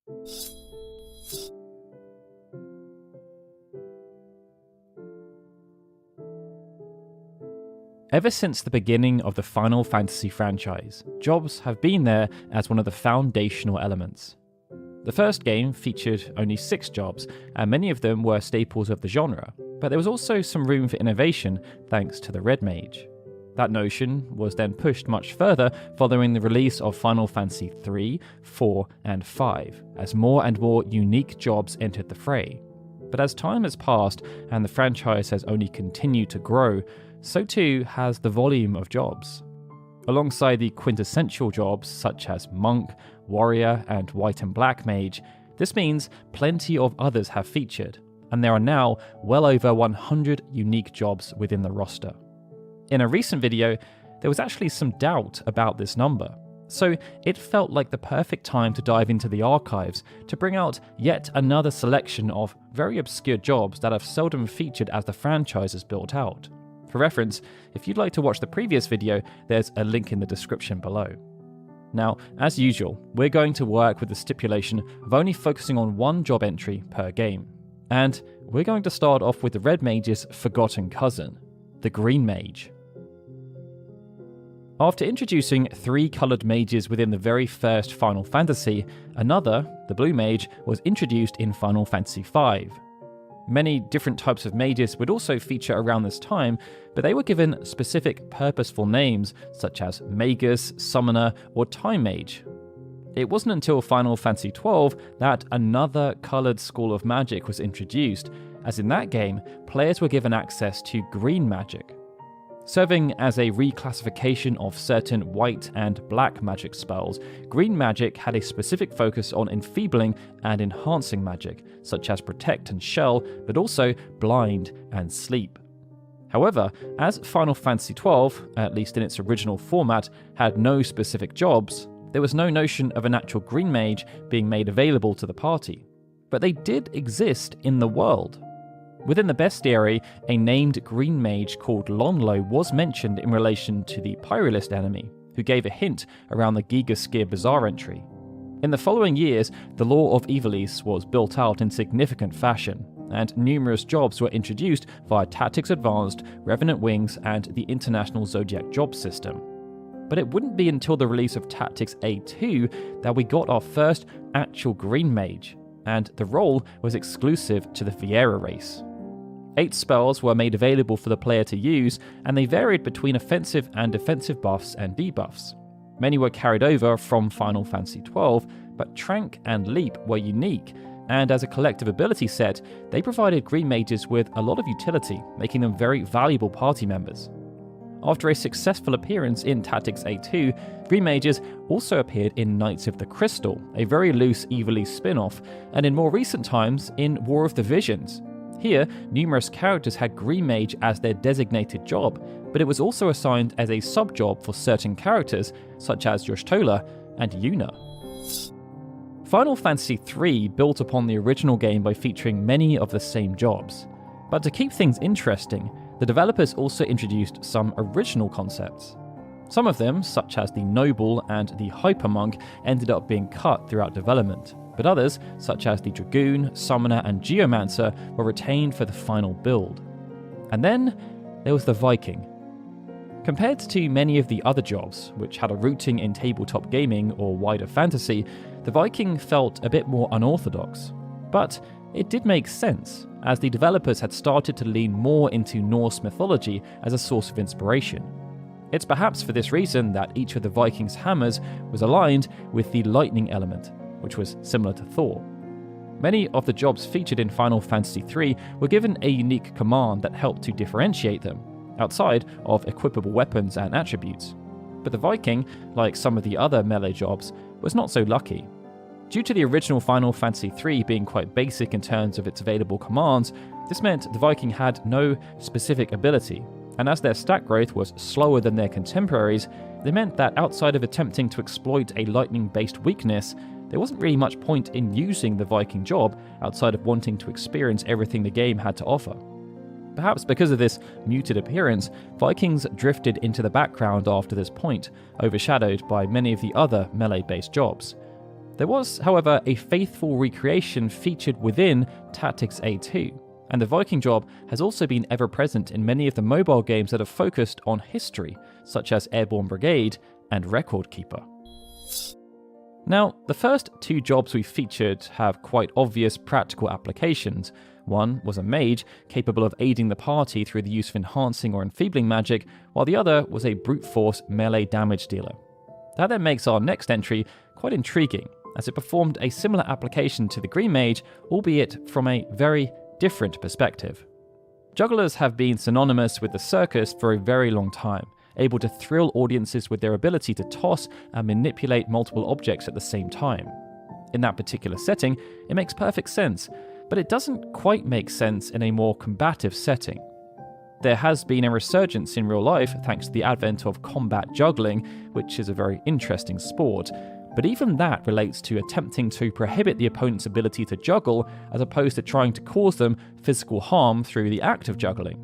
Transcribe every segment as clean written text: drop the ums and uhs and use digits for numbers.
Ever since the beginning of the Final Fantasy franchise, jobs have been there as one of the foundational elements. The first game featured only 6 jobs, and many of them were staples of the genre, but there was also some room for innovation thanks to the Red Mage. That notion was then pushed much further following the release of Final Fantasy 3, 4, and 5, as more and more unique jobs entered the fray. But as time has passed and the franchise has only continued to grow, so too has the volume of jobs. Alongside the quintessential jobs such as Monk, Warrior, and White and Black Mage, this means plenty of others have featured, and there are now well over 100 unique jobs within the roster. In a recent video, there was actually some doubt about this number, so it felt like the perfect time to dive into the archives to bring out yet another selection of very obscure jobs that have seldom featured as the franchise is built out. For reference, if you'd like to watch the previous video, there's a link in the description below. Now, as usual, we're going to work with the stipulation of only focusing on one job entry per game. And we're going to start off with the Red Mage's forgotten cousin, the Green Mage. After introducing 3 coloured mages within the very first Final Fantasy, another, the Blue Mage, was introduced in Final Fantasy V. Many different types of mages would also feature around this time, but they were given specific purposeful names such as Magus, Summoner, or Time Mage. It wasn't until Final Fantasy XII that another coloured school of magic was introduced, as in that game, players were given access to green magic. Serving as a reclassification of certain white and black magic spells, green magic had a specific focus on enfeebling and enhancing magic, such as Protect and Shell, but also Blind and Sleep. However, as Final Fantasy XII, at least in its original format, had no specific jobs, there was no notion of an actual green mage being made available to the party. But they did exist in the world. Within the bestiary, a named green mage called Lonlo was mentioned in relation to the Pyrolist enemy, who gave a hint around the Giga Skier Bazaar entry. In the following years, the lore of Ivalice was built out in significant fashion, and numerous jobs were introduced via Tactics Advanced, Revenant Wings, and the International Zodiac job system. But it wouldn't be until the release of Tactics A2 that we got our first actual green mage, and the role was exclusive to the Viera race. 8 spells were made available for the player to use, and they varied between offensive and defensive buffs and debuffs. Many were carried over from Final Fantasy XII, but Trank and Leap were unique, and as a collective ability set, they provided green mages with a lot of utility, making them very valuable party members. After a successful appearance in Tactics A2, green mages also appeared in Knights of the Crystal, a very loose Ivalice spin-off, and in more recent times in War of the Visions. Here, numerous characters had Green Mage as their designated job, but it was also assigned as a sub-job for certain characters, such as Y'shtola and Yuna. Final Fantasy III built upon the original game by featuring many of the same jobs. But to keep things interesting, the developers also introduced some original concepts. Some of them, such as the Noble and the Hypermonk, ended up being cut throughout development, but others, such as the Dragoon, Summoner, and Geomancer, were retained for the final build. And then there was the Viking. Compared to many of the other jobs, which had a rooting in tabletop gaming or wider fantasy, the Viking felt a bit more unorthodox. But it did make sense, as the developers had started to lean more into Norse mythology as a source of inspiration. It's perhaps for this reason that each of the Vikings' hammers was aligned with the lightning element, which was similar to Thor. Many of the jobs featured in Final Fantasy III were given a unique command that helped to differentiate them, outside of equipable weapons and attributes. But the Viking, like some of the other melee jobs, was not so lucky. Due to the original Final Fantasy III being quite basic in terms of its available commands, this meant the Viking had no specific ability, and as their stat growth was slower than their contemporaries, they meant that outside of attempting to exploit a lightning-based weakness, there wasn't really much point in using the Viking job outside of wanting to experience everything the game had to offer. Perhaps because of this muted appearance, Vikings drifted into the background after this point, overshadowed by many of the other melee-based jobs. There was, however, a faithful recreation featured within Tactics A2, and the Viking job has also been ever present in many of the mobile games that have focused on history, such as Airborne Brigade and Record Keeper. Now, the first two jobs we featured have quite obvious practical applications. One was a mage, capable of aiding the party through the use of enhancing or enfeebling magic, while the other was a brute force melee damage dealer. That then makes our next entry quite intriguing, as it performed a similar application to the Green Mage, albeit from a very different perspective. Jugglers have been synonymous with the circus for a very long time, able to thrill audiences with their ability to toss and manipulate multiple objects at the same time. In that particular setting, it makes perfect sense, but it doesn't quite make sense in a more combative setting. There has been a resurgence in real life thanks to the advent of combat juggling, which is a very interesting sport, but even that relates to attempting to prohibit the opponent's ability to juggle as opposed to trying to cause them physical harm through the act of juggling.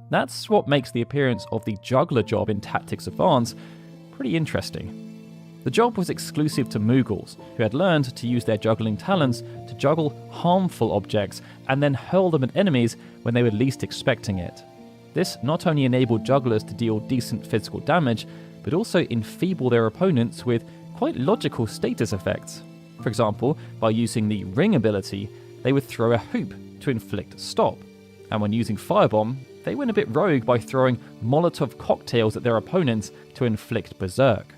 That's what makes the appearance of the juggler job in Tactics Advance pretty interesting. The job was exclusive to Mughals, who had learned to use their juggling talents to juggle harmful objects and then hurl them at enemies when they were least expecting it. This not only enabled jugglers to deal decent physical damage, but also enfeeble their opponents with quite logical status effects. For example, by using the Ring ability, they would throw a hoop to inflict stop, and when using Firebomb, they went a bit rogue by throwing Molotov cocktails at their opponents to inflict Berserk.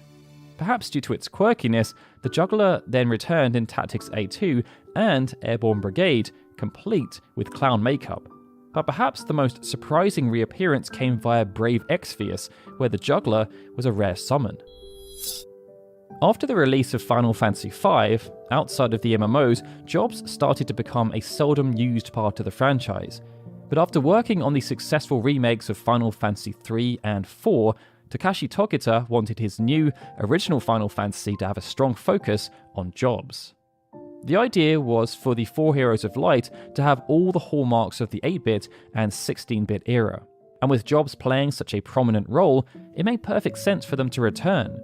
Perhaps due to its quirkiness, the juggler then returned in Tactics A2 and Airborne Brigade, complete with clown makeup. But perhaps the most surprising reappearance came via Brave Exvius, where the juggler was a rare summon. After the release of Final Fantasy V, outside of the MMOs, jobs started to become a seldom used part of the franchise. But after working on the successful remakes of Final Fantasy III and IV, Takashi Tokita wanted his new, original Final Fantasy to have a strong focus on jobs. The idea was for the Four Heroes of Light to have all the hallmarks of the 8-bit and 16-bit era, and with jobs playing such a prominent role, it made perfect sense for them to return.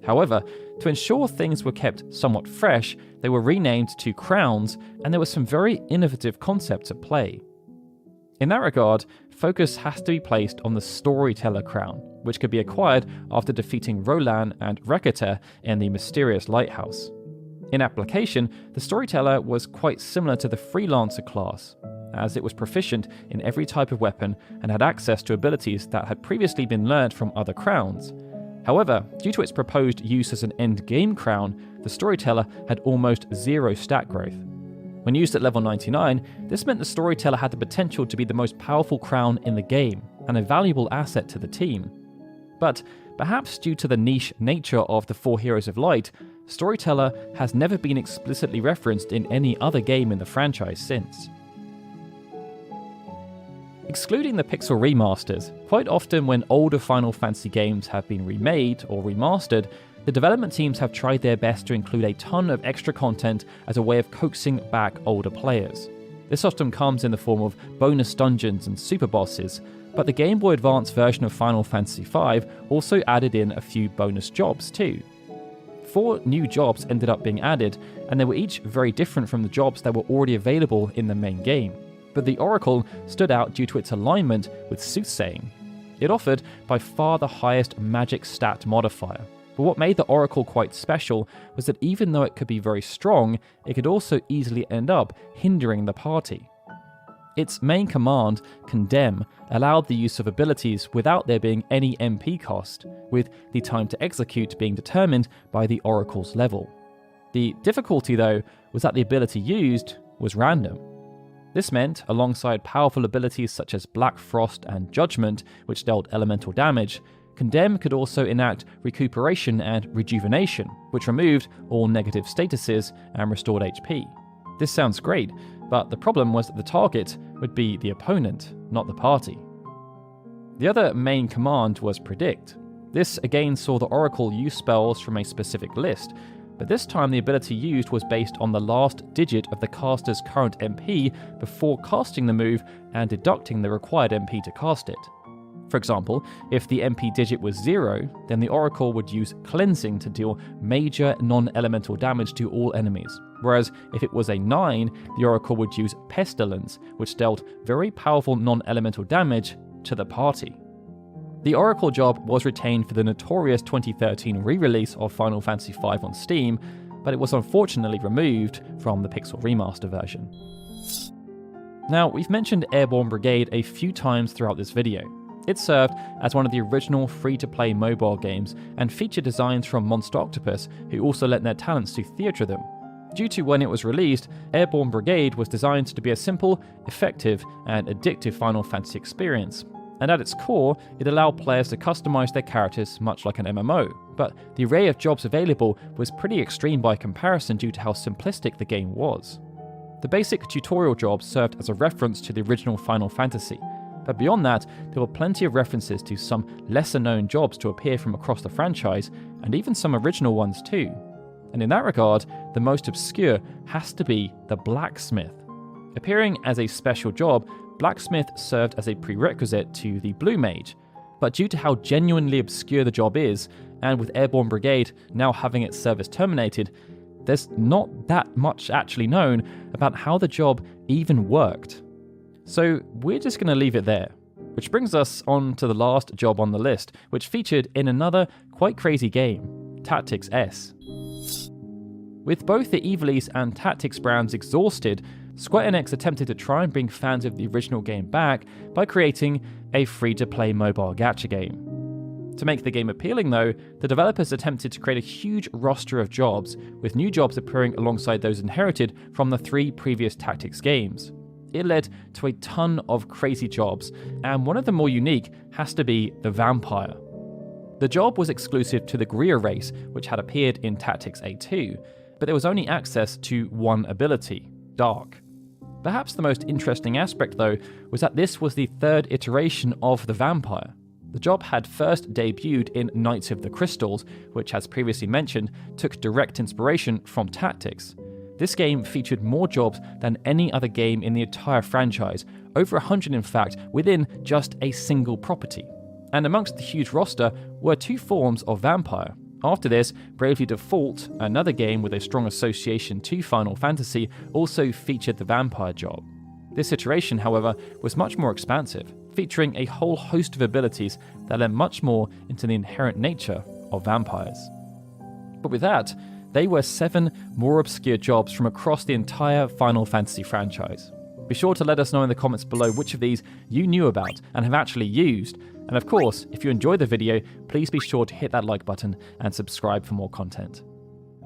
However, to ensure things were kept somewhat fresh, they were renamed to Crowns, and there were some very innovative concepts at play. In that regard, focus has to be placed on the Storyteller Crown, which could be acquired after defeating Roland and Recruiter in the Mysterious Lighthouse. In application, the Storyteller was quite similar to the Freelancer class, as it was proficient in every type of weapon and had access to abilities that had previously been learnt from other crowns. However, due to its proposed use as an end-game crown, the Storyteller had almost zero stat growth. When used at level 99, this meant the Storyteller had the potential to be the most powerful crown in the game, and a valuable asset to the team. But, perhaps due to the niche nature of the Four Heroes of Light, Storyteller has never been explicitly referenced in any other game in the franchise since. Excluding the pixel remasters, quite often when older Final Fantasy games have been remade or remastered, the development teams have tried their best to include a ton of extra content as a way of coaxing back older players. This often comes in the form of bonus dungeons and super bosses, but the Game Boy Advance version of Final Fantasy V also added in a few bonus jobs too. 4 new jobs ended up being added, and they were each very different from the jobs that were already available in the main game. But the Oracle stood out due to its alignment with Soothsaying. It offered by far the highest magic stat modifier. But what made the Oracle quite special was that even though it could be very strong, it could also easily end up hindering the party. Its main command, Condemn, allowed the use of abilities without there being any MP cost, with the time to execute being determined by the Oracle's level. The difficulty, though, was that the ability used was random. This meant, alongside powerful abilities such as Black Frost and Judgment, which dealt elemental damage, Condemn could also enact Recuperation and Rejuvenation, which removed all negative statuses and restored HP. This sounds great, but the problem was that the target would be the opponent, not the party. The other main command was Predict. This again saw the Oracle use spells from a specific list, but this time the ability used was based on the last digit of the caster's current MP before casting the move and deducting the required MP to cast it. For example, if the MP digit was 0, then the Oracle would use Cleansing to deal major non-elemental damage to all enemies, whereas if it was a 9, the Oracle would use Pestilence, which dealt very powerful non-elemental damage to the party. The Oracle job was retained for the notorious 2013 re-release of Final Fantasy V on Steam, but it was unfortunately removed from the Pixel Remaster version. Now, we've mentioned Airborne Brigade a few times throughout this video. It served as one of the original free-to-play mobile games and featured designs from Monster Octopus, who also lent their talents to Theatrhythm. Due to when it was released, Airborne Brigade was designed to be a simple, effective, and addictive Final Fantasy experience. And at its core, it allowed players to customize their characters much like an MMO, but the array of jobs available was pretty extreme by comparison due to how simplistic the game was. The basic tutorial jobs served as a reference to the original Final Fantasy, but beyond that, there were plenty of references to some lesser-known jobs to appear from across the franchise, and even some original ones too. And in that regard, the most obscure has to be the Blacksmith. Appearing as a special job, Blacksmith served as a prerequisite to the Blue Mage, but due to how genuinely obscure the job is, and with Airborne Brigade now having its service terminated, there's not that much actually known about how the job even worked. So we're just going to leave it there. Which brings us on to the last job on the list, which featured in another quite crazy game, Tactics S. With both the Ivalice and Tactics brands exhausted, Square Enix attempted to try and bring fans of the original game back by creating a free-to-play mobile gacha game. To make the game appealing though, the developers attempted to create a huge roster of jobs, with new jobs appearing alongside those inherited from the 3 previous Tactics games. It led to a ton of crazy jobs, and one of the more unique has to be the Vampire. The job was exclusive to the Grier race, which had appeared in Tactics A2, but there was only access to one ability, Dark. Perhaps the most interesting aspect though was that this was the 3rd iteration of the Vampire. The job had first debuted in Knights of the Crystals, which, as previously mentioned, took direct inspiration from Tactics. This game featured more jobs than any other game in the entire franchise, over 100 in fact, within just a single property. And amongst the huge roster were 2 forms of vampire. After this, Bravely Default, another game with a strong association to Final Fantasy, also featured the vampire job. This iteration, however, was much more expansive, featuring a whole host of abilities that led much more into the inherent nature of vampires. But with that, they were 7 more obscure jobs from across the entire Final Fantasy franchise. Be sure to let us know in the comments below which of these you knew about and have actually used. And of course, if you enjoyed the video, please be sure to hit that like button and subscribe for more content.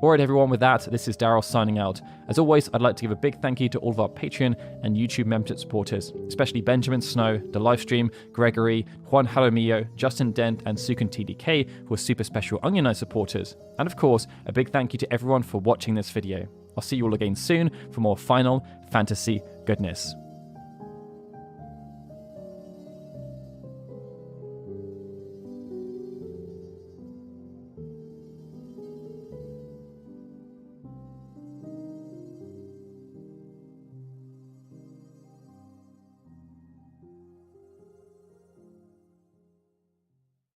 Alright everyone, with that, this is Daryl signing out. As always, I'd like to give a big thank you to all of our Patreon and YouTube membership supporters, especially Benjamin Snow, The Livestream, Gregory, Juan Jaramillo, Justin Dent, and Sukun TDK, who are super special Onion Knight supporters. And of course, a big thank you to everyone for watching this video. I'll see you all again soon for more Final Fantasy goodness.